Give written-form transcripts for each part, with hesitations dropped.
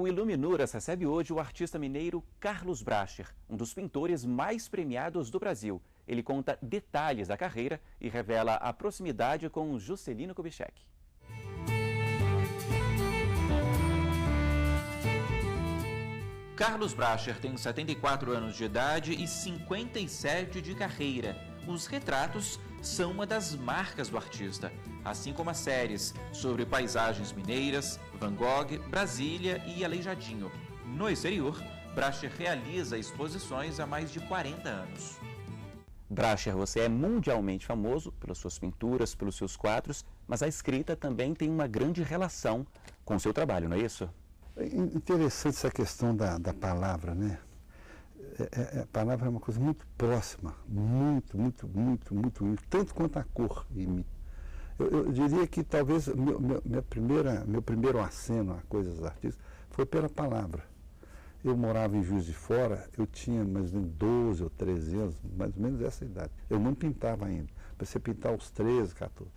O Iluminuras recebe hoje o artista mineiro Carlos Bracher, um dos pintores mais premiados do Brasil. Ele conta detalhes da carreira e revela a proximidade com Juscelino Kubitschek. Carlos Bracher tem 74 anos de idade e 57 de carreira. Os retratos são uma das marcas do artista, assim como as séries sobre paisagens mineiras, Van Gogh, Brasília e Aleijadinho. No exterior, Bracher realiza exposições há mais de 40 anos. Bracher, você é mundialmente famoso pelas suas pinturas, pelos seus quadros, mas a escrita também tem uma grande relação com o seu trabalho, não é isso? É interessante essa questão da palavra, né? A palavra é uma coisa muito próxima, muito, tanto quanto a cor em mim. Eu diria que talvez meu primeiro aceno a coisas artísticas foi pela palavra. Eu morava em Juiz de Fora, eu tinha mais ou menos 12 ou 13 anos, mais ou menos essa idade. Eu não pintava ainda, comecei a pintar aos 13, 14.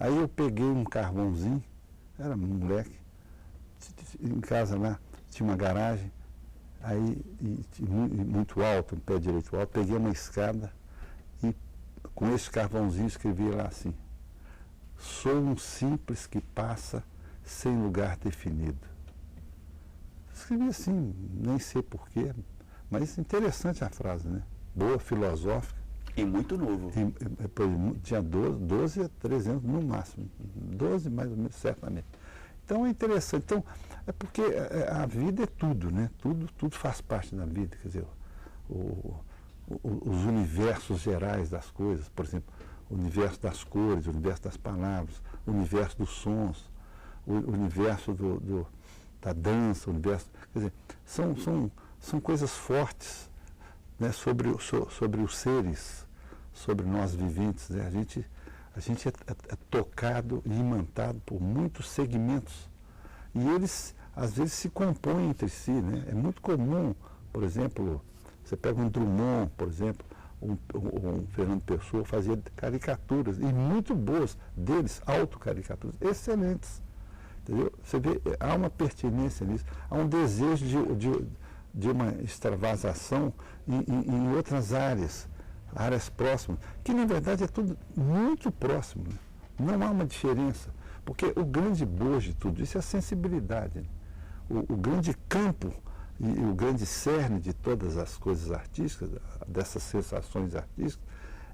Aí eu peguei um carvãozinho, era moleque, em casa lá, tinha uma garagem, aí muito alto, um pé direito alto, peguei uma escada e com esse carvãozinho escrevi lá assim: sou um simples que passa sem lugar definido. Escrevi assim, nem sei porquê, mas interessante a frase, né? Boa, filosófica. E muito novo. Tinha 12 a 13 anos no máximo, 12 mais ou menos, certamente. Então é interessante, então, é porque a vida é tudo, né? Tudo faz parte da vida, quer dizer, os universos gerais das coisas, por exemplo, o universo das cores, o universo das palavras, o universo dos sons, o universo da dança, o universo, quer dizer, são coisas fortes, né, sobre os seres, sobre nós viventes, né? A gente é tocado e imantado por muitos segmentos e eles, às vezes, se compõem entre si, né? É muito comum, por exemplo, você pega um Drummond, por exemplo, um Fernando Pessoa, fazia caricaturas, e muito boas deles, autocaricaturas, excelentes, entendeu? Você vê, há uma pertinência nisso, há um desejo de uma extravasação em outras áreas próximas, que na verdade é tudo muito próximo, né? Não há uma diferença, porque o grande bojo de tudo isso é a sensibilidade, né? O grande campo e o grande cerne de todas as coisas artísticas, dessas sensações artísticas,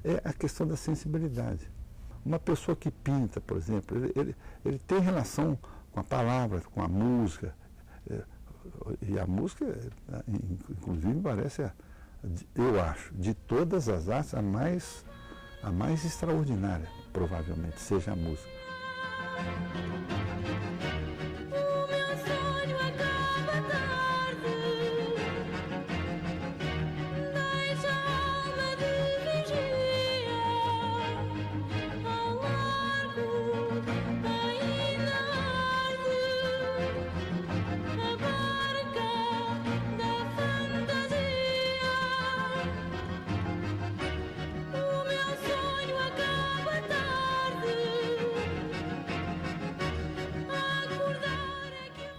é a questão da sensibilidade. Uma pessoa que pinta, por exemplo, ele tem relação com a palavra, com a música, e a música, inclusive, parece, eu acho, de todas as artes, a mais extraordinária, provavelmente, seja a música.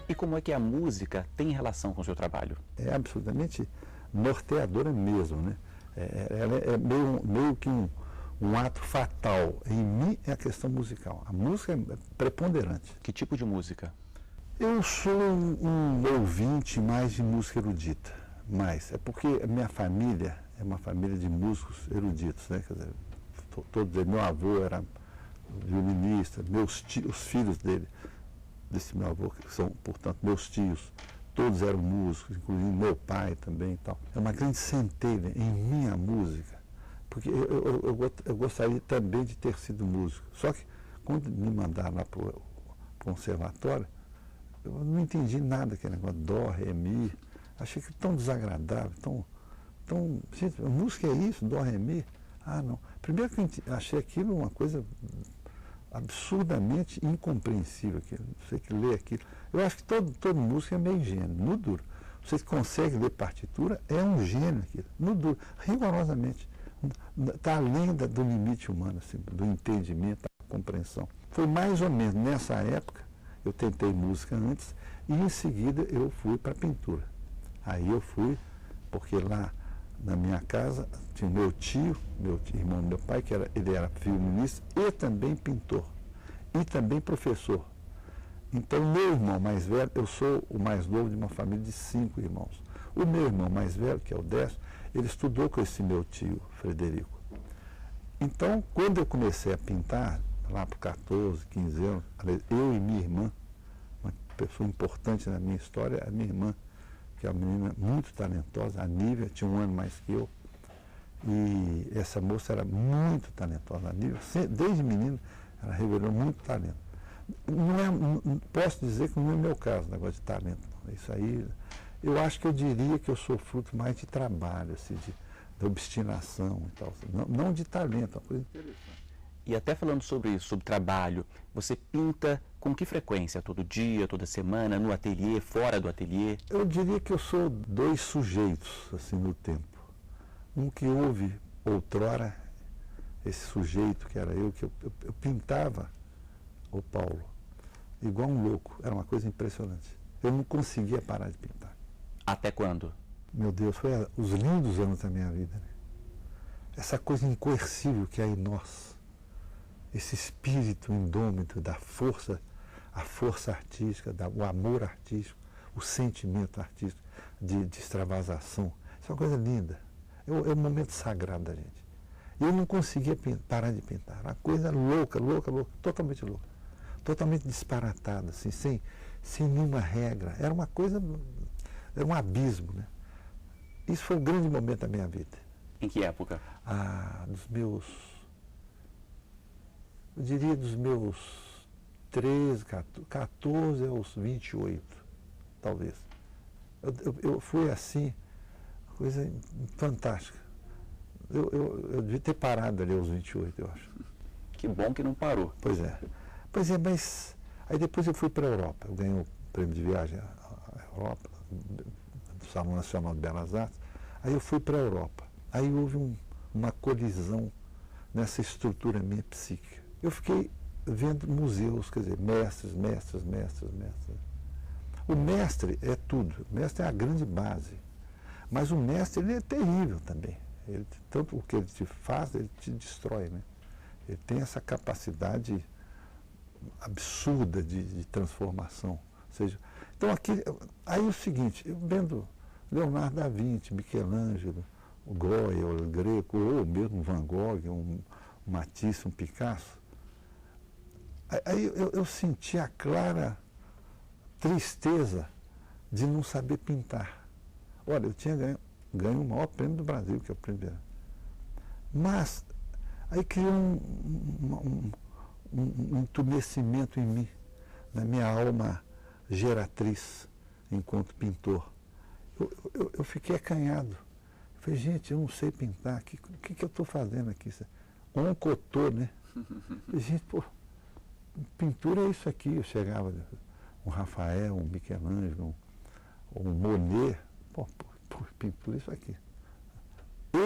E como é que a música tem relação com o seu trabalho? É absolutamente norteadora mesmo, né? Ela é meio que um ato fatal. Em mim é a questão musical. A música é preponderante. Que tipo de música? Eu sou um ouvinte mais de música erudita, mas é porque a minha família é uma família de músicos eruditos, né? Quer dizer, meu avô era violinista, os filhos desse meu avô, que são, portanto, meus tios, todos eram músicos, inclusive meu pai também e tal. É uma grande centelha em minha música, porque eu gostaria também de ter sido músico. Só que, quando me mandaram lá para o conservatório, eu não entendi nada daquele negócio, dó, ré, mi. Achei que tão desagradável, gente, a música é isso, dó, ré, mi? Ah, não. Primeiro que eu achei aquilo uma coisa absurdamente incompreensível, você que lê aquilo. Eu acho que todo músico é meio gênio, no duro. Você que consegue ler partitura, é um gênio aquilo, no duro, rigorosamente. Está além do limite humano, assim, do entendimento, da compreensão. Foi mais ou menos nessa época Eu tentei música antes e em seguida eu fui para a pintura. Aí eu fui, porque lá na minha casa tinha meu tio, irmão do meu pai, ele era violinista e também pintor, e também professor. Então, meu irmão mais velho, eu sou o mais novo de uma família de 5 irmãos. O meu irmão mais velho, que é o Décio, ele estudou com esse meu tio, Frederico. Então, quando eu comecei a pintar, lá por 14, 15 anos, eu e minha irmã, uma pessoa importante na minha história, a minha irmã, que é uma menina muito talentosa, a Nívia, tinha 1 ano mais que eu, e essa moça era muito talentosa. A Nívia, desde menina, ela revelou muito talento. Posso dizer que não é o meu caso, negócio de talento. Isso aí, eu acho que eu diria que eu sou fruto mais de trabalho, assim, de obstinação e tal. Não de talento, é uma coisa interessante. E até falando sobre isso, sobre trabalho, você pinta com que frequência? Todo dia, toda semana, no ateliê, fora do ateliê? Eu diria que eu sou 2 sujeitos, assim, no tempo. Um que houve outrora, esse sujeito que era eu, que eu pintava o Paulo, igual um louco. Era uma coisa impressionante. Eu não conseguia parar de pintar. Até quando? Meu Deus, foi os lindos anos da minha vida, né? Essa coisa incoercível que há em nós. Esse espírito indômito da força, a força artística, o amor artístico, o sentimento artístico de extravasação. Isso é uma coisa linda. É um momento sagrado da gente. E eu não conseguia parar de pintar. Uma coisa louca, totalmente louca. Totalmente disparatada, assim, sem nenhuma regra. Era uma coisa, era um abismo, né? Isso foi um grande momento da minha vida. Em que época? Eu diria dos meus 13, 14 aos 28, talvez. Eu fui assim, coisa fantástica. Eu devia ter parado ali aos 28, eu acho. Que bom que não parou. Pois é, mas aí depois eu fui para a Europa. Eu ganhei o prêmio de viagem à Europa, do Salão Nacional de Belas Artes. Aí eu fui para a Europa. Aí houve uma colisão nessa estrutura minha psíquica. Eu fiquei vendo museus, quer dizer, mestres. O mestre é tudo, o mestre é a grande base. Mas o mestre, ele é terrível também. Tanto o que ele te faz, ele te destrói, né? Ele tem essa capacidade absurda de transformação. Ou seja, então aí o seguinte, eu vendo Leonardo da Vinci, Michelangelo, o Goya, o Greco, ou mesmo Van Gogh, um Matisse, um Picasso, aí eu senti a clara tristeza de não saber pintar. Olha, eu tinha ganho o maior prêmio do Brasil, que é o primeiro. Mas aí criou um entumecimento em mim, na minha alma geratriz, enquanto pintor. Eu fiquei acanhado. Eu falei, gente, eu não sei pintar, o que eu estou fazendo aqui? Um cotô, né? Gente, pô, pintura é isso aqui. Eu chegava, um Rafael, um Michelangelo, um Monet, pô, pintura é isso aqui.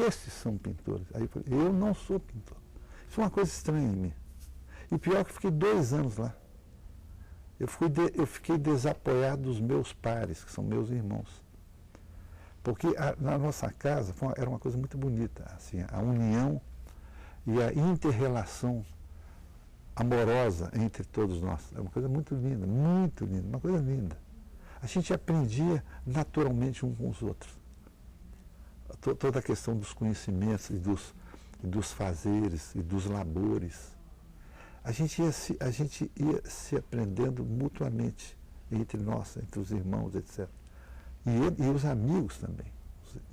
Esses são pintores. Aí eu falei, eu não sou pintor. Isso é uma coisa estranha em mim. E pior que eu fiquei 2 anos lá. Eu fiquei desapoiado dos meus pares, que são meus irmãos. Porque na nossa casa era uma coisa muito bonita, assim, a união e a inter-relação amorosa entre todos nós. É uma coisa muito linda, uma coisa linda. A gente aprendia naturalmente uns com os outros. Toda a questão dos conhecimentos e dos fazeres e dos labores. A gente ia se aprendendo mutuamente entre nós, entre os irmãos, etc. E os amigos também,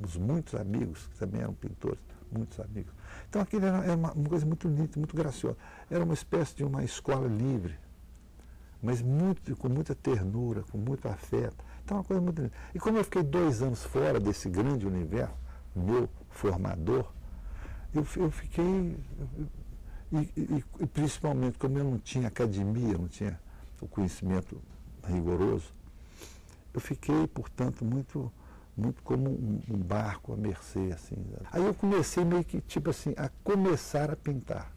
os muitos amigos, que também eram pintores, muitos amigos. Então aquilo era uma coisa muito linda, muito graciosa. Era uma espécie de uma escola livre, mas com muita ternura, com muito afeto. Então, uma coisa muito linda. E como eu fiquei 2 anos fora desse grande universo, meu formador, eu fiquei, e principalmente como eu não tinha academia, não tinha o conhecimento rigoroso, eu fiquei, portanto, muito como um barco à mercê, assim. Aí eu comecei meio que, tipo assim, a começar a pintar.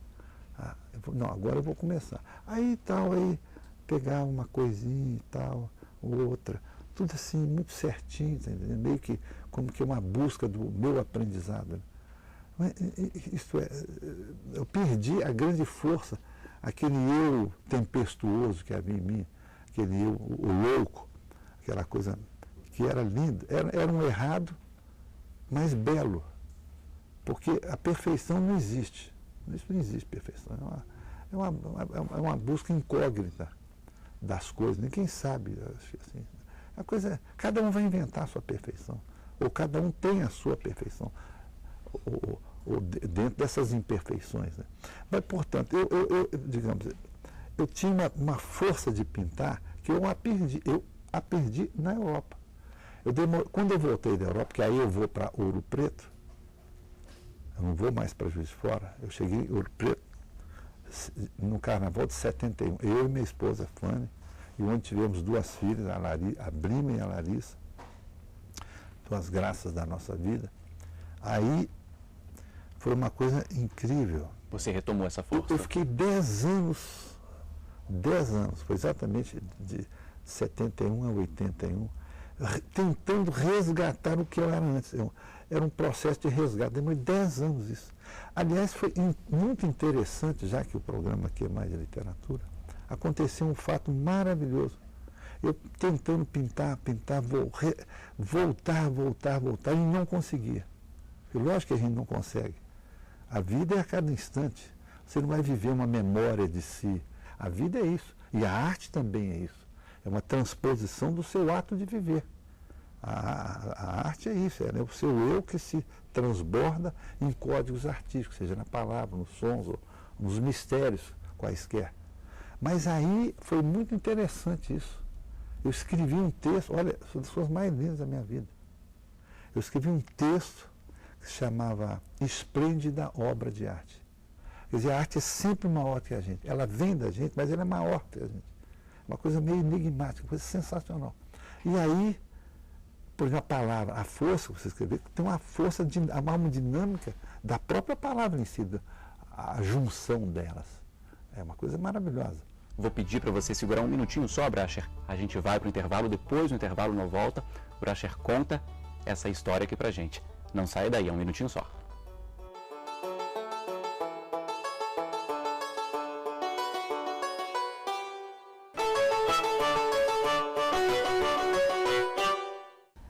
Não, agora eu vou começar. Aí tal, aí pegava uma coisinha e tal, outra, tudo assim, muito certinho, tá entendendo? Meio que como que uma busca do meu aprendizado. Né? Mas, isto é, eu perdi a grande força, aquele eu tempestuoso que havia em mim, aquele eu, o louco, aquela coisa que era linda, era um errado, mas belo, porque a perfeição não existe. Isso não existe perfeição, é uma busca incógnita das coisas, ninguém sabe. Assim, a coisa, cada um vai inventar a sua perfeição, ou cada um tem a sua perfeição, ou dentro dessas imperfeições. Né? Mas, portanto, eu tinha uma força de pintar que eu a perdi na Europa. Quando eu voltei da Europa, que aí eu vou para Ouro Preto, eu não vou mais para Juiz de Fora, eu cheguei em Ouro Preto no Carnaval de 71, eu e minha esposa Fanny, e onde tivemos duas filhas, a Brima e a Larissa, duas graças da nossa vida. Aí foi uma coisa incrível. Você retomou essa força? Eu fiquei 10 anos, foi exatamente de 71 a 81, tentando resgatar o que eu era antes. Era um processo de resgate, demorou 10 anos isso. Aliás, foi muito interessante, já que o programa aqui é mais de literatura, aconteceu um fato maravilhoso. Eu tentando pintar, voltar, e não conseguia. E lógico que a gente não consegue. A vida é a cada instante. Você não vai viver uma memória de si. A vida é isso. E a arte também é isso. É uma transposição do seu ato de viver. A arte é isso, é, né? O seu eu que se transborda em códigos artísticos, seja na palavra, nos sons, ou nos mistérios quaisquer. Mas aí foi muito interessante isso. Eu escrevi um texto, olha, uma das coisas mais lindas da minha vida. Eu escrevi um texto que se chamava Esplêndida Obra de Arte. Quer dizer, a arte é sempre maior que a gente. Ela vem da gente, mas ela é maior que a gente. Uma coisa meio enigmática, uma coisa sensacional. E aí, por exemplo, a palavra, a força que você escreveu, tem uma força, uma dinâmica da própria palavra em si, a junção delas. É uma coisa maravilhosa. Vou pedir para você segurar um minutinho só, Bracher. A gente vai para o intervalo, depois do intervalo não volta. O Bracher conta essa história aqui para a gente. Não saia daí, é um minutinho só.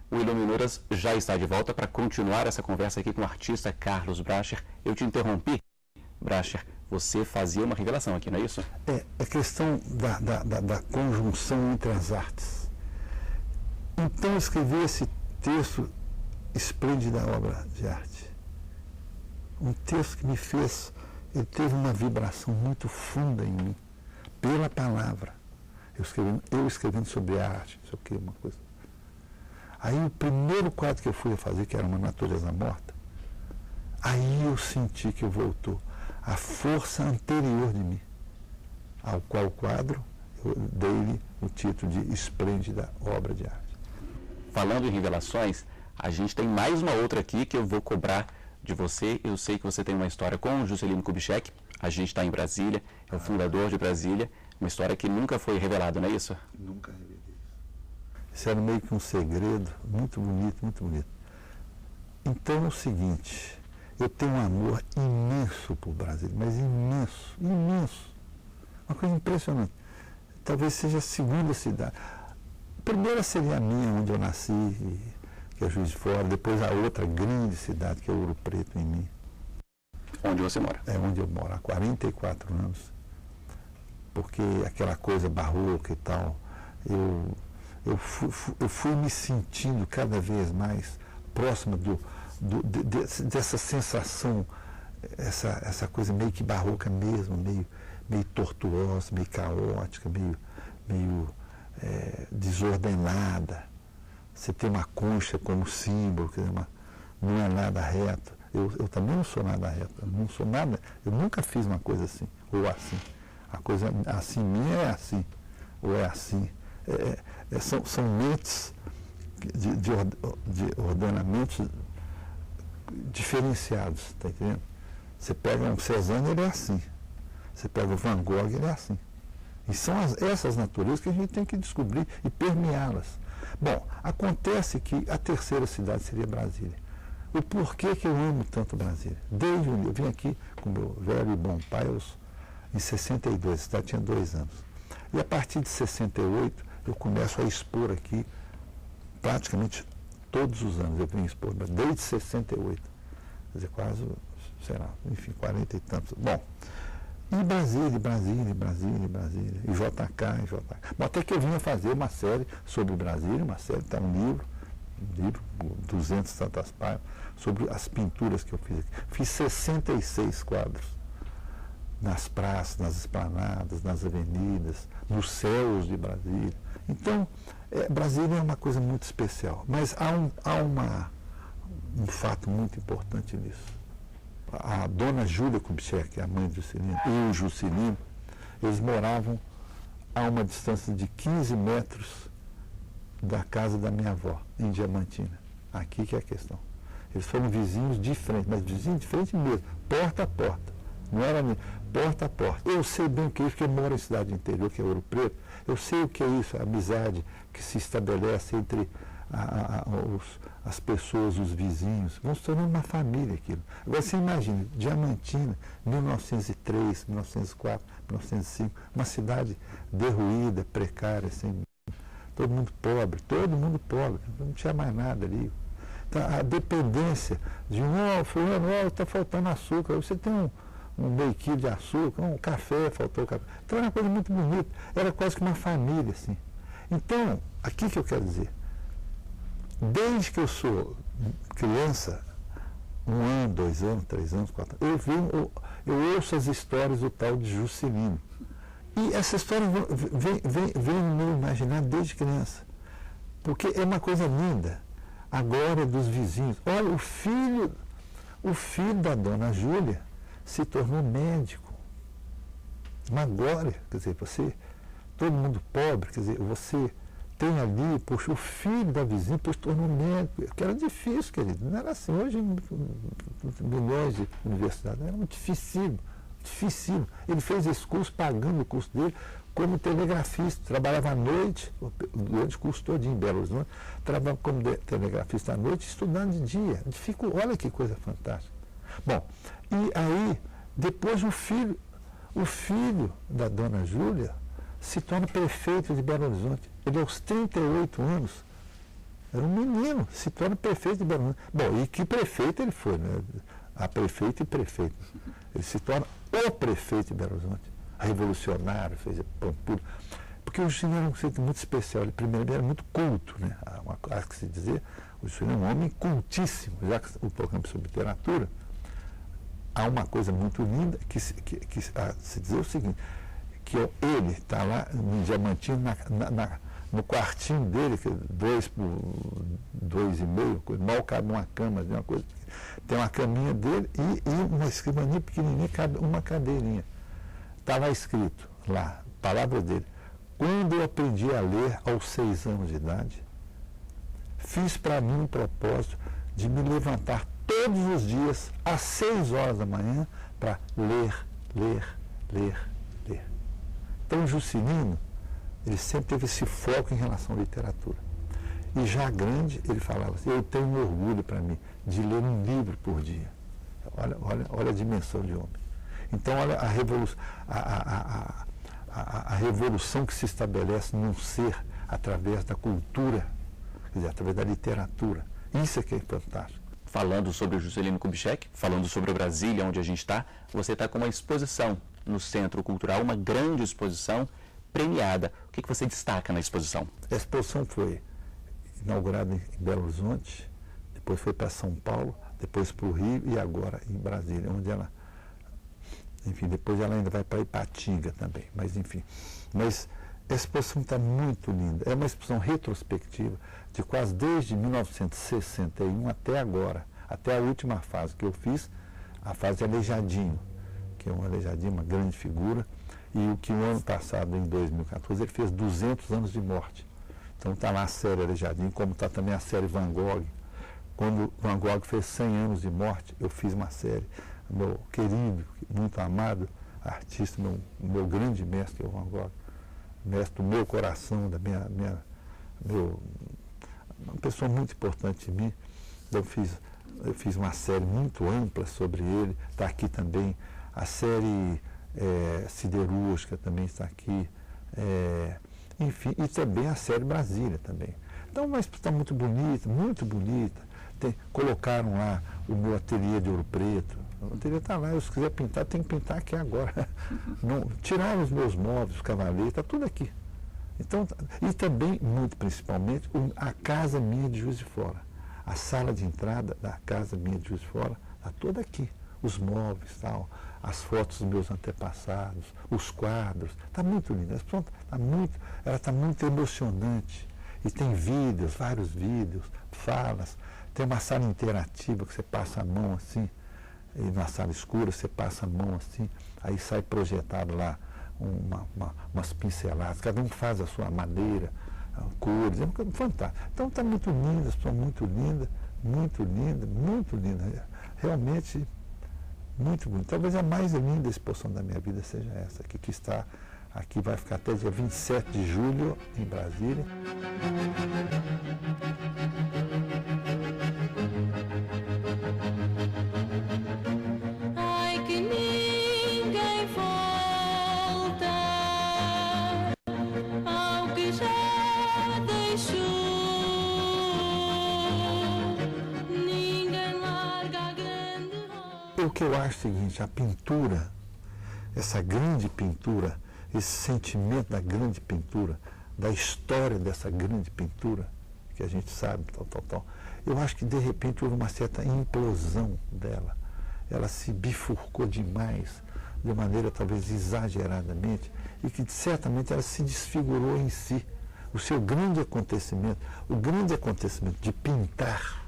O Iluminuras já está de volta para continuar essa conversa aqui com o artista Carlos Bracher. Eu te interrompi, Bracher. Você fazia uma revelação aqui, não é isso? É a questão da conjunção entre as artes. Então eu escrevi esse texto Esplêndida Obra de Arte. Um texto que me fez, ele teve uma vibração muito funda em mim, pela palavra. Eu escrevendo sobre a arte, isso aqui, uma coisa. Aí o primeiro quadro que eu fui fazer, que era uma natureza morta, aí eu senti que voltou a força anterior de mim, ao qual o quadro eu dei-lhe o título de Esplêndida Obra de Arte. Falando em revelações, a gente tem mais uma outra aqui que eu vou cobrar de você. Eu sei que você tem uma história com o Juscelino Kubitschek. A gente está em Brasília, é o fundador de Brasília. Uma história que nunca foi revelada, não é isso? Nunca revelei isso. Isso era meio que um segredo, muito bonito, muito bonito. Então é o seguinte, eu tenho um amor imenso por Brasília, mas imenso, imenso. Uma coisa impressionante. Talvez seja a segunda cidade. A primeira seria a minha, onde eu nasci, que é Juiz de Fora. Depois a outra grande cidade, que é Ouro Preto, em mim. Onde você mora? É onde eu moro, há 44 anos. Porque aquela coisa barroca e tal, eu fui me sentindo cada vez mais próximo dessa sensação, essa coisa meio que barroca mesmo, meio tortuosa, meio caótica, meio desordenada. Você tem uma concha como símbolo, quer dizer, não é nada reto. Eu também não sou nada reto, eu nunca fiz uma coisa assim, ou assim. A coisa assim minha é assim, ou é assim. São mentes de ordenamentos diferenciados, está entendendo? Você pega um Cézanne, ele é assim. Você pega o Van Gogh, ele é assim. E são essas naturezas que a gente tem que descobrir e permeá-las. Bom, acontece que a terceira cidade seria Brasília. O porquê que eu amo tanto Brasília? Desde eu vim aqui com meu velho e bom pai em 62, a cidade tinha 2 anos. E a partir de 68, eu começo a expor aqui praticamente todos os anos. Eu vim expor, desde 68. Quer dizer, quase, sei lá, enfim, 40 e tantos. Bom, e Brasília. E JK. Bom, até que eu vinha fazer uma série sobre Brasília, uma série, está um livro, 200 e tantas páginas, sobre as pinturas que eu fiz aqui. Fiz 66 quadros nas praças, nas esplanadas, nas avenidas, nos céus de Brasília. Então, Brasília é uma coisa muito especial. Mas há um fato muito importante nisso. A dona Júlia Kubitschek, a mãe do Juscelino, e o Juscelino, eles moravam a uma distância de 15 metros da casa da minha avó, em Diamantina. Aqui que é a questão. Eles foram vizinhos de frente, mas vizinhos de frente mesmo, porta a porta. Não era porta a porta. Eu sei bem o que é isso, porque eu moro em cidade interior, que é Ouro Preto. Eu sei o que é isso, a amizade que se estabelece entre as pessoas, os vizinhos. Vão se tornando uma família aquilo. Agora você imagina, Diamantina, 1903, 1904, 1905, uma cidade derruída, precária, sem todo mundo pobre, não tinha mais nada ali. Então, a dependência de fulano, está faltando açúcar, você tem um meio quilo de açúcar, um café, faltou café. Então era uma coisa muito bonita, era quase que uma família, assim. Então, aqui que eu quero dizer, desde que eu sou criança, 1 ano, 2 anos, 3 anos, 4 anos, eu ouço as histórias do tal de Juscelino. E essa história vem no meu imaginário desde criança. Porque é uma coisa linda. A glória dos vizinhos. Olha, o filho da dona Júlia se tornou médico. Uma glória. Quer dizer, todo mundo pobre, quer dizer, você tem ali, poxa, o filho da vizinha, poxa, tornou médico. Que era difícil, querido. Não era assim. Hoje, milhões de universidades, era muito difícil. Ele fez esse curso pagando o curso dele como telegrafista. Trabalhava à noite, durante o curso todo em Belo Horizonte, trabalhava como telegrafista à noite, estudando de dia. Olha que coisa fantástica. Bom, e aí, depois o filho da dona Júlia se torna prefeito de Belo Horizonte. Ele, aos 38 anos, era um menino, se torna prefeito de Belo Horizonte. Bom, e que prefeito ele foi, né? A prefeito e prefeito. Ele se torna o prefeito de Belo Horizonte, revolucionário, fez Pampulha. Porque o Juscelino era um sujeito muito especial. Ele era muito culto, né? Há que se dizer, o Juscelino é um homem cultíssimo. Já que o programa sobre literatura, há uma coisa muito linda que se dizer o seguinte, que ele está lá no Diamantina, no quartinho dele, que é 2 por 2,5, mal cabe uma cama, uma coisa. Tem uma caminha dele e uma escrivaninha pequenininha, cabe uma cadeirinha. Está lá escrito, lá, palavra dele. Quando eu aprendi a ler aos 6 anos de idade, fiz para mim um propósito de me levantar todos os dias às 6 horas da manhã para ler. Então, o Juscelino, ele sempre teve esse foco em relação à literatura. E já grande, ele falava assim, eu tenho um orgulho para mim de ler um livro por dia. Olha a dimensão de homem. Então, olha a revolução que se estabelece num ser através da cultura, quer dizer, através da literatura. Isso é que é fantástico. Falando sobre o Juscelino Kubitschek, falando sobre Brasília, onde a gente está, você está com uma exposição no Centro Cultural, uma grande exposição premiada. O que você destaca na exposição? A exposição foi inaugurada em Belo Horizonte, depois foi para São Paulo, depois para o Rio e agora em Brasília, onde ela, enfim, depois ela ainda vai para Ipatinga também, mas enfim. Mas a exposição está muito linda, é uma exposição retrospectiva de quase desde 1961 até agora, até a última fase que eu fiz, a fase Aleijadinho, que é um Aleijadinho, uma grande figura, e o que o ano passado, em 2014, ele fez 200 anos de morte. Então está lá a série Aleijadinho, como está também a série Van Gogh. Quando Van Gogh fez 100 anos de morte, eu fiz uma série, meu querido, muito amado artista, meu grande mestre, o Van Gogh, mestre do meu coração, uma pessoa muito importante em mim. Eu fiz uma série muito ampla sobre ele, está aqui também. A série siderúrgica também está aqui. Enfim, e também a série Brasília também. Então, mas está muito bonita, muito bonita. Colocaram lá o meu ateliê de Ouro Preto. O ateliê está lá, se quiser pintar, tem que pintar aqui agora. Não, tiraram os meus móveis, os cavaleiros, está tudo aqui. Então, e também, muito principalmente, a casa minha de Juiz de Fora. A sala de entrada da casa minha de Juiz de Fora está toda aqui. Os móveis, tal, as fotos dos meus antepassados, os quadros. Está muito linda. Ela está muito emocionante. E tem vídeos, vários vídeos, falas. Tem uma sala interativa que você passa a mão assim, e na sala escura você passa a mão assim, aí sai projetado lá umas pinceladas, cada um faz a sua maneira, cores, é fantástico. Então está muito linda, são muito linda, muito linda, muito linda. Realmente muito bonita. Talvez a mais linda exposição da minha vida seja essa aqui, que está aqui, vai ficar até dia 27 de julho em Brasília. Ai, que ninguém volta ao que já deixou. Ninguém larga a grande roda. O que eu acho é o seguinte, a pintura, essa grande pintura, esse sentimento da grande pintura, da história dessa grande pintura, que a gente sabe, tal. Eu acho que, de repente, houve uma certa implosão dela. Ela se bifurcou demais, de maneira talvez exageradamente, e que, certamente, ela se desfigurou em si. O seu grande acontecimento, o grande acontecimento de pintar,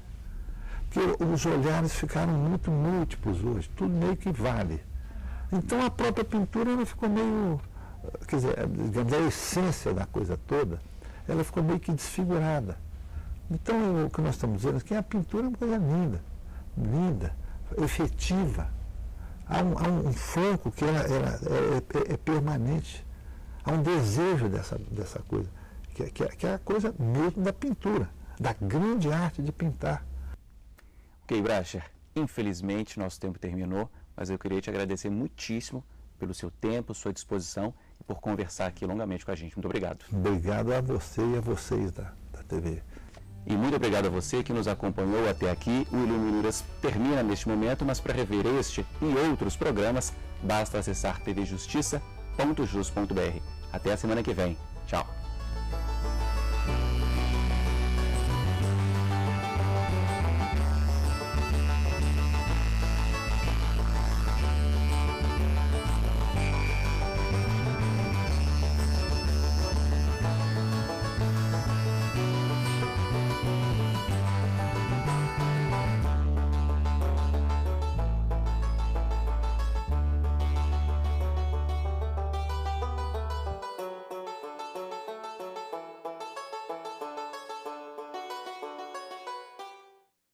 porque os olhares ficaram muito múltiplos hoje, tudo meio que vale. Então, a própria pintura, ela ficou meio... Quer dizer, digamos, a essência da coisa toda, ela ficou meio que desfigurada. Então, o que nós estamos dizendo é que a pintura é uma coisa linda, efetiva. Há um foco que é permanente. Há um desejo dessa coisa, que é a coisa mesmo da pintura, da grande arte de pintar. Ok, Bracher, infelizmente nosso tempo terminou, mas eu queria te agradecer muitíssimo pelo seu tempo, sua disposição e por conversar aqui longamente com a gente. Muito obrigado. Obrigado a você e a vocês da TV. E muito obrigado a você que nos acompanhou até aqui. O Iluminuras termina neste momento, mas para rever este e outros programas, basta acessar tvjustiça.jus.br. Até a semana que vem. Tchau.